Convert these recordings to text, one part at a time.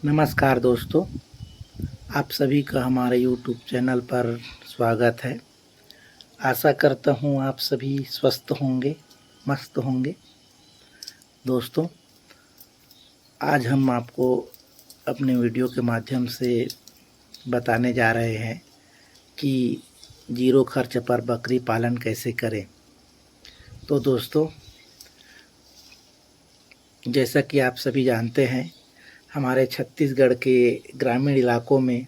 नमस्कार दोस्तों, आप सभी का हमारे यूट्यूब चैनल पर स्वागत है। आशा करता हूँ आप सभी स्वस्थ होंगे, मस्त होंगे। दोस्तों, आज हम आपको अपने वीडियो के माध्यम से बताने जा रहे हैं कि जीरो खर्च पर बकरी पालन कैसे करें। तो दोस्तों, जैसा कि आप सभी जानते हैं, हमारे छत्तीसगढ़ के ग्रामीण इलाकों में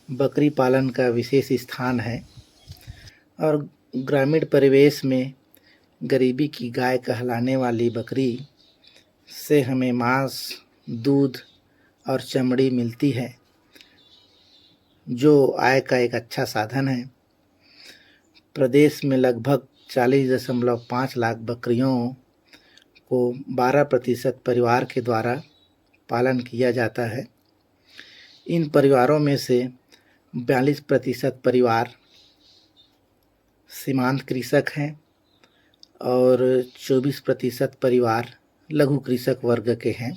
बकरी पालन का विशेष स्थान है और ग्रामीण परिवेश में गरीबी की गाय कहलाने वाली बकरी से हमें मांस, दूध और चमड़ी मिलती है, जो आय का एक अच्छा साधन है। प्रदेश में लगभग 40.5 लाख बकरियों को 12% परिवार के द्वारा पालन किया जाता है। इन परिवारों में से 42% परिवार सीमांत कृषक हैं और 24% परिवार लघु कृषक वर्ग के हैं।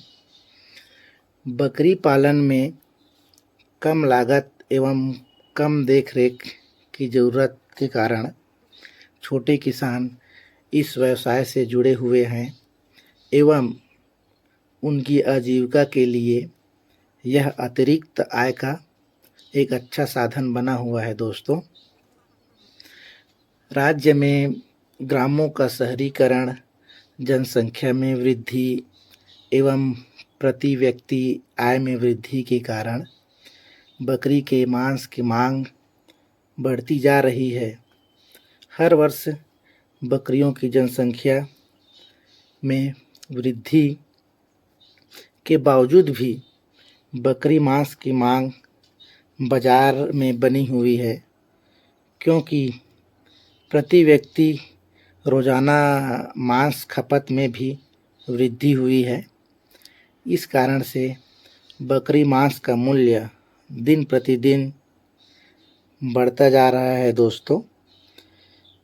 बकरी पालन में कम लागत एवं कम देखरेख की ज़रूरत के कारण छोटे किसान इस व्यवसाय से जुड़े हुए हैं एवं उनकी आजीविका के लिए यह अतिरिक्त आय का एक अच्छा साधन बना हुआ है। दोस्तों, राज्य में ग्रामों का शहरीकरण, जनसंख्या में वृद्धि एवं प्रति व्यक्ति आय में वृद्धि के कारण बकरी के मांस की मांग बढ़ती जा रही है। हर वर्ष बकरियों की जनसंख्या में वृद्धि के बावजूद भी बकरी मांस की मांग बाजार में बनी हुई है, क्योंकि प्रति व्यक्ति रोज़ाना मांस खपत में भी वृद्धि हुई है। इस कारण से बकरी मांस का मूल्य दिन प्रतिदिन बढ़ता जा रहा है। दोस्तों,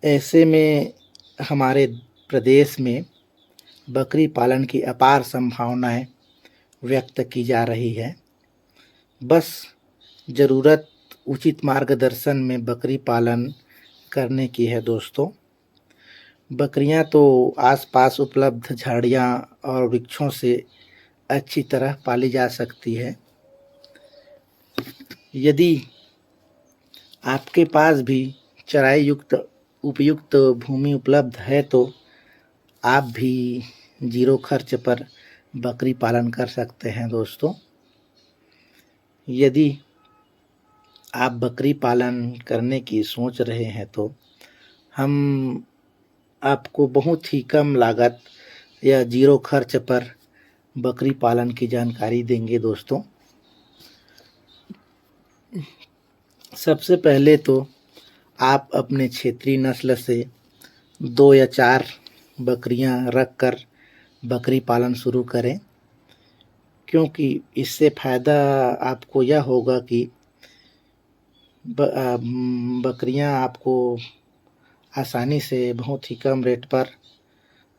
ऐसे में हमारे प्रदेश में बकरी पालन की अपार संभावनाएं व्यक्त की जा रही है। बस ज़रूरत उचित मार्गदर्शन में बकरी पालन करने की है। दोस्तों, बकरियां तो आसपास उपलब्ध झाड़ियां और वृक्षों से अच्छी तरह पाली जा सकती है। यदि आपके पास भी चराई युक्त उपयुक्त भूमि उपलब्ध है तो आप भी जीरो खर्च पर बकरी पालन कर सकते हैं। दोस्तों, यदि आप बकरी पालन करने की सोच रहे हैं तो हम आपको बहुत ही कम लागत या जीरो खर्च पर बकरी पालन की जानकारी देंगे। दोस्तों, सबसे पहले तो आप अपने क्षेत्रीय नस्ल से 2 या 4 बकरियां रखकर बकरी पालन शुरू करें, क्योंकि इससे फ़ायदा आपको यह होगा कि बकरियां आपको आसानी से बहुत ही कम रेट पर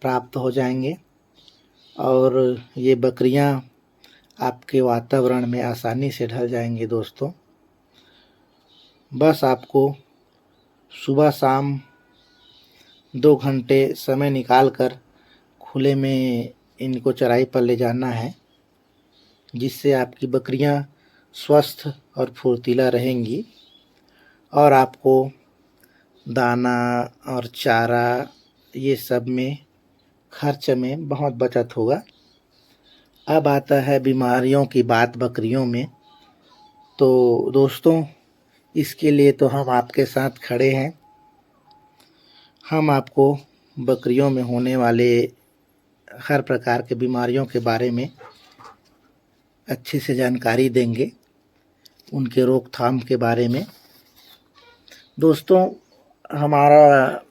प्राप्त हो जाएंगे और ये बकरियां आपके वातावरण में आसानी से ढल जाएंगे। दोस्तों, बस आपको सुबह शाम 2 घंटे समय निकालकर खुले में इनको चराई पर ले जाना है, जिससे आपकी बकरियां स्वस्थ और फुर्तीला रहेंगी और आपको दाना और चारा ये सब में खर्च में बहुत बचत होगा। अब आता है बीमारियों की बात बकरियों में। तो दोस्तों, इसके लिए तो हम आपके साथ खड़े हैं। हम आपको बकरियों में होने वाले हर प्रकार के बीमारियों के बारे में अच्छे से जानकारी देंगे, उनके रोकथाम के बारे में। दोस्तों, हमारा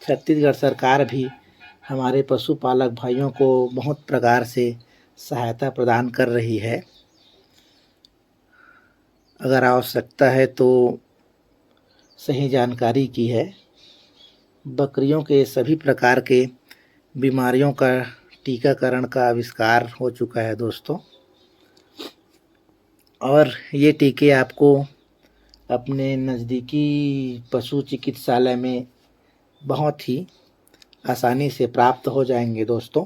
छत्तीसगढ़ सरकार भी हमारे पशुपालक भाइयों को बहुत प्रकार से सहायता प्रदान कर रही है। अगर आवश्यकता है तो सही जानकारी की है। बकरियों के सभी प्रकार के बीमारियों का टीकाकरण का आविष्कार हो चुका है। दोस्तों, और ये टीके आपको अपने नज़दीकी पशु चिकित्सालय में बहुत ही आसानी से प्राप्त हो जाएंगे दोस्तों।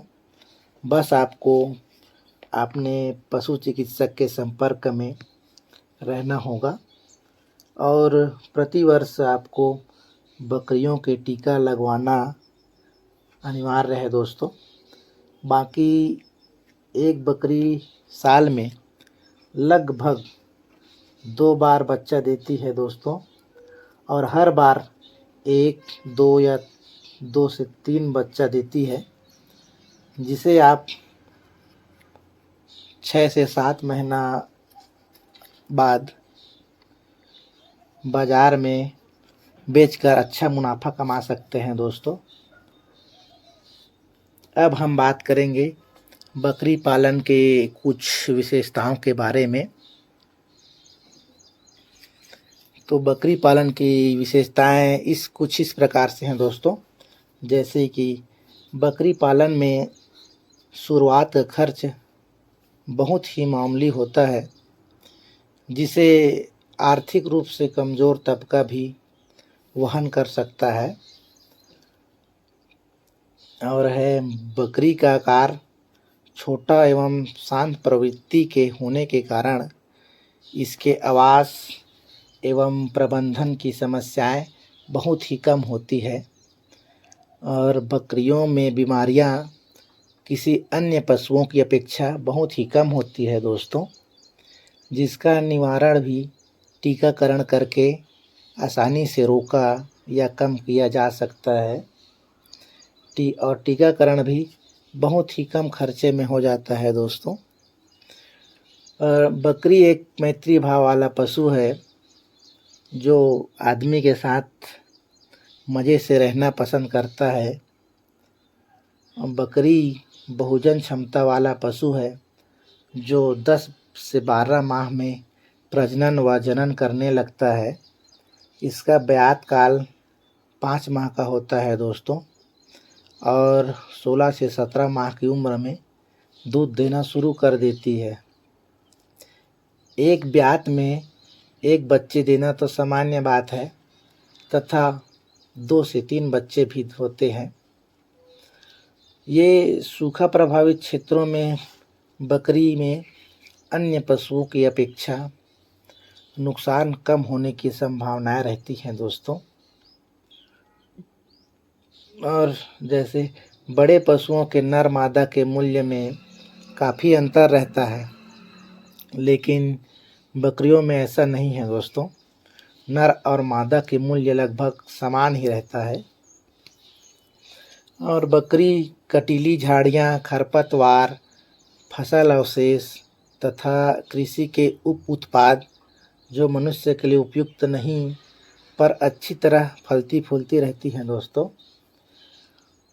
बस आपको अपने पशु चिकित्सक के संपर्क में रहना होगा और प्रतिवर्ष आपको बकरियों के टीका लगवाना अनिवार्य है दोस्तों। बाकी एक बकरी साल में लगभग 2 बार बच्चा देती है दोस्तों, और हर बार 1, 2 या 2 से 3 बच्चा देती है, जिसे आप 6 से 7 महीना बाद बाज़ार में बेचकर अच्छा मुनाफा कमा सकते हैं दोस्तों। अब हम बात करेंगे बकरी पालन के कुछ विशेषताओं के बारे में। तो बकरी पालन की विशेषताएं कुछ इस प्रकार से हैं दोस्तों। जैसे कि बकरी पालन में शुरुआत का खर्च बहुत ही मामूली होता है, जिसे आर्थिक रूप से कमज़ोर तबका भी वहन कर सकता है। और है बकरी का आकार छोटा एवं शांत प्रवृत्ति के होने के कारण इसके आवास एवं प्रबंधन की समस्याएं बहुत ही कम होती है। और बकरियों में बीमारियां किसी अन्य पशुओं की अपेक्षा बहुत ही कम होती है दोस्तों, जिसका निवारण भी टीकाकरण करके आसानी से रोका या कम किया जा सकता है। और टीकाकरण भी बहुत ही कम खर्चे में हो जाता है दोस्तों। और बकरी एक मैत्री भाव वाला पशु है जो आदमी के साथ मज़े से रहना पसंद करता है। बकरी बहुजन क्षमता वाला पशु है जो 10 से 12 माह में प्रजनन व जनन करने लगता है। इसका ब्यात काल 5 माह का होता है दोस्तों, और 16 से 17 माह की उम्र में दूध देना शुरू कर देती है। एक ब्यात में एक बच्चे देना तो सामान्य बात है, तथा 2 से 3 बच्चे भी होते हैं। ये सूखा प्रभावित क्षेत्रों में बकरी में अन्य पशुओं की अपेक्षा नुकसान कम होने की संभावनाएं रहती हैं दोस्तों। और जैसे बड़े पशुओं के नर मादा के मूल्य में काफ़ी अंतर रहता है, लेकिन बकरियों में ऐसा नहीं है दोस्तों। नर और मादा के मूल्य लगभग समान ही रहता है। और बकरी कटीली झाड़ियाँ, खरपतवार, फसल अवशेष तथा कृषि के उप उत्पाद जो मनुष्य के लिए उपयुक्त नहीं पर अच्छी तरह फलती फूलती रहती हैं दोस्तों।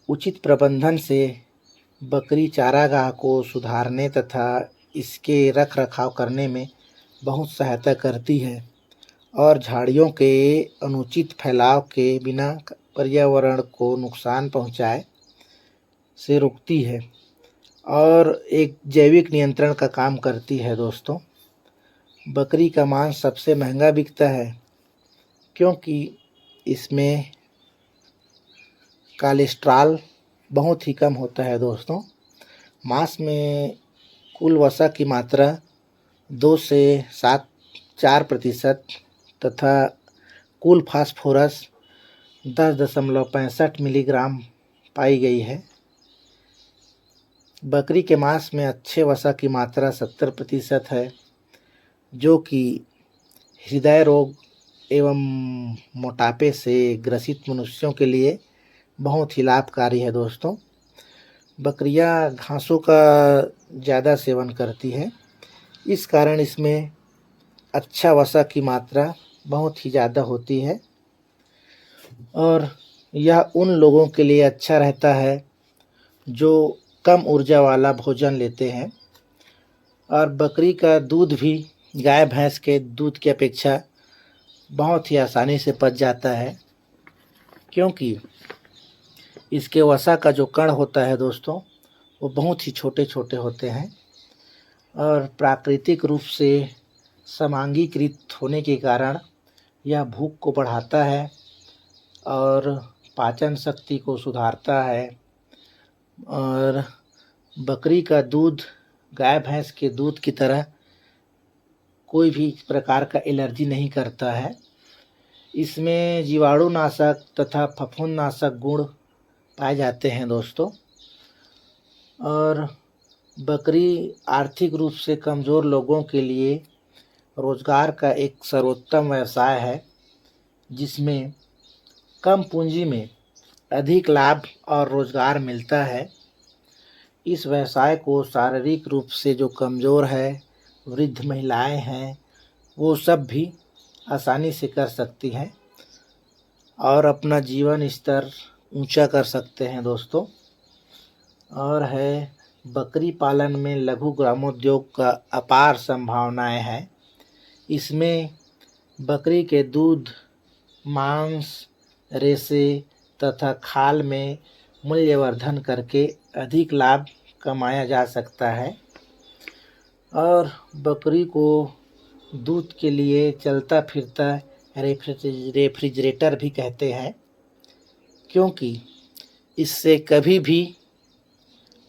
उचित प्रबंधन से बकरी चारागाह को सुधारने तथा इसके रख रखाव करने में बहुत सहायता करती है, और झाड़ियों के अनुचित फैलाव के बिना पर्यावरण को नुकसान पहुंचाए से रोकती है, और एक जैविक नियंत्रण का काम करती है दोस्तों। बकरी का मांस सबसे महंगा बिकता है क्योंकि इसमें कोलेस्ट्रॉल बहुत ही कम होता है दोस्तों। मांस में कुल वसा की मात्रा 2 से 4% तथा कुल फास्फोरस 10.65 मिलीग्राम पाई गई है। बकरी के मांस में अच्छे वसा की मात्रा 70% है, जो कि हृदय रोग एवं मोटापे से ग्रसित मनुष्यों के लिए बहुत ही लाभकारी है दोस्तों। बकरियां घासों का ज़्यादा सेवन करती है, इस कारण इसमें अच्छा वसा की मात्रा बहुत ही ज़्यादा होती है, और यह उन लोगों के लिए अच्छा रहता है जो कम ऊर्जा वाला भोजन लेते हैं। और बकरी का दूध भी गाय भैंस के दूध की अपेक्षा बहुत ही आसानी से पच जाता है, क्योंकि इसके वसा का जो कण होता है दोस्तों वो बहुत ही छोटे छोटे होते हैं, और प्राकृतिक रूप से समांगीकृत होने के कारण यह भूख को बढ़ाता है और पाचन शक्ति को सुधारता है। और बकरी का दूध गाय भैंस के दूध की तरह कोई भी प्रकार का एलर्जी नहीं करता है। इसमें जीवाणुनाशक तथा फफूंदनाशक गुण पाए जाते हैं दोस्तों। और बकरी आर्थिक रूप से कमज़ोर लोगों के लिए रोज़गार का एक सर्वोत्तम व्यवसाय है, जिसमें कम पूंजी में अधिक लाभ और रोज़गार मिलता है। इस व्यवसाय को शारीरिक रूप से जो कमज़ोर है, वृद्ध महिलाएं हैं, वो सब भी आसानी से कर सकती हैं और अपना जीवन स्तर ऊंचा कर सकते हैं दोस्तों। और है बकरी पालन में लघु ग्रामोद्योग का अपार संभावनाएं हैं। इसमें बकरी के दूध, मांस, रेशे तथा खाल में मूल्यवर्धन करके अधिक लाभ कमाया जा सकता है। और बकरी को दूध के लिए चलता फिरता रेफ्रिजरेटर भी कहते हैं, क्योंकि इससे कभी भी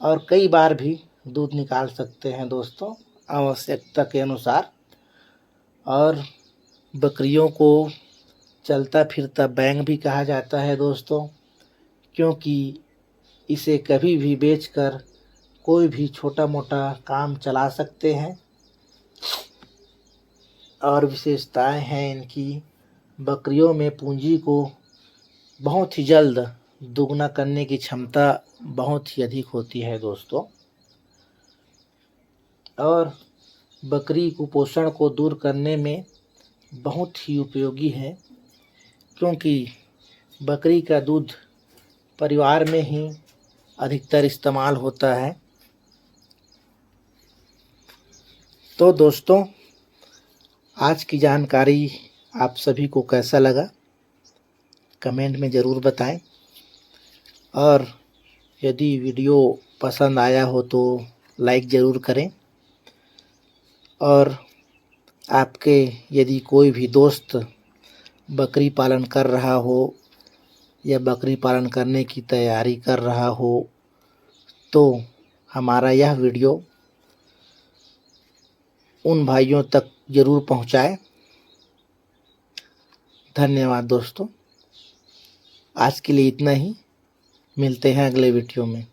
और कई बार भी दूध निकाल सकते हैं दोस्तों, आवश्यकता के अनुसार। और बकरियों को चलता फिरता बैंक भी कहा जाता है दोस्तों, क्योंकि इसे कभी भी बेचकर कोई भी छोटा मोटा काम चला सकते हैं। और विशेषताएं हैं इनकी, बकरियों में पूंजी को बहुत ही जल्द दुगना करने की क्षमता बहुत ही अधिक होती है दोस्तों। और बकरी कुपोषण को दूर करने में बहुत ही उपयोगी है, क्योंकि बकरी का दूध परिवार में ही अधिकतर इस्तेमाल होता है। तो दोस्तों, आज की जानकारी आप सभी को कैसा लगा कमेंट में ज़रूर बताएं। और यदि वीडियो पसंद आया हो तो लाइक ज़रूर करें। और आपके यदि कोई भी दोस्त बकरी पालन कर रहा हो या बकरी पालन करने की तैयारी कर रहा हो तो हमारा यह वीडियो उन भाइयों तक ज़रूर पहुंचाएं। धन्यवाद दोस्तों। आज के लिए इतना ही, मिलते हैं अगले वीडियो में।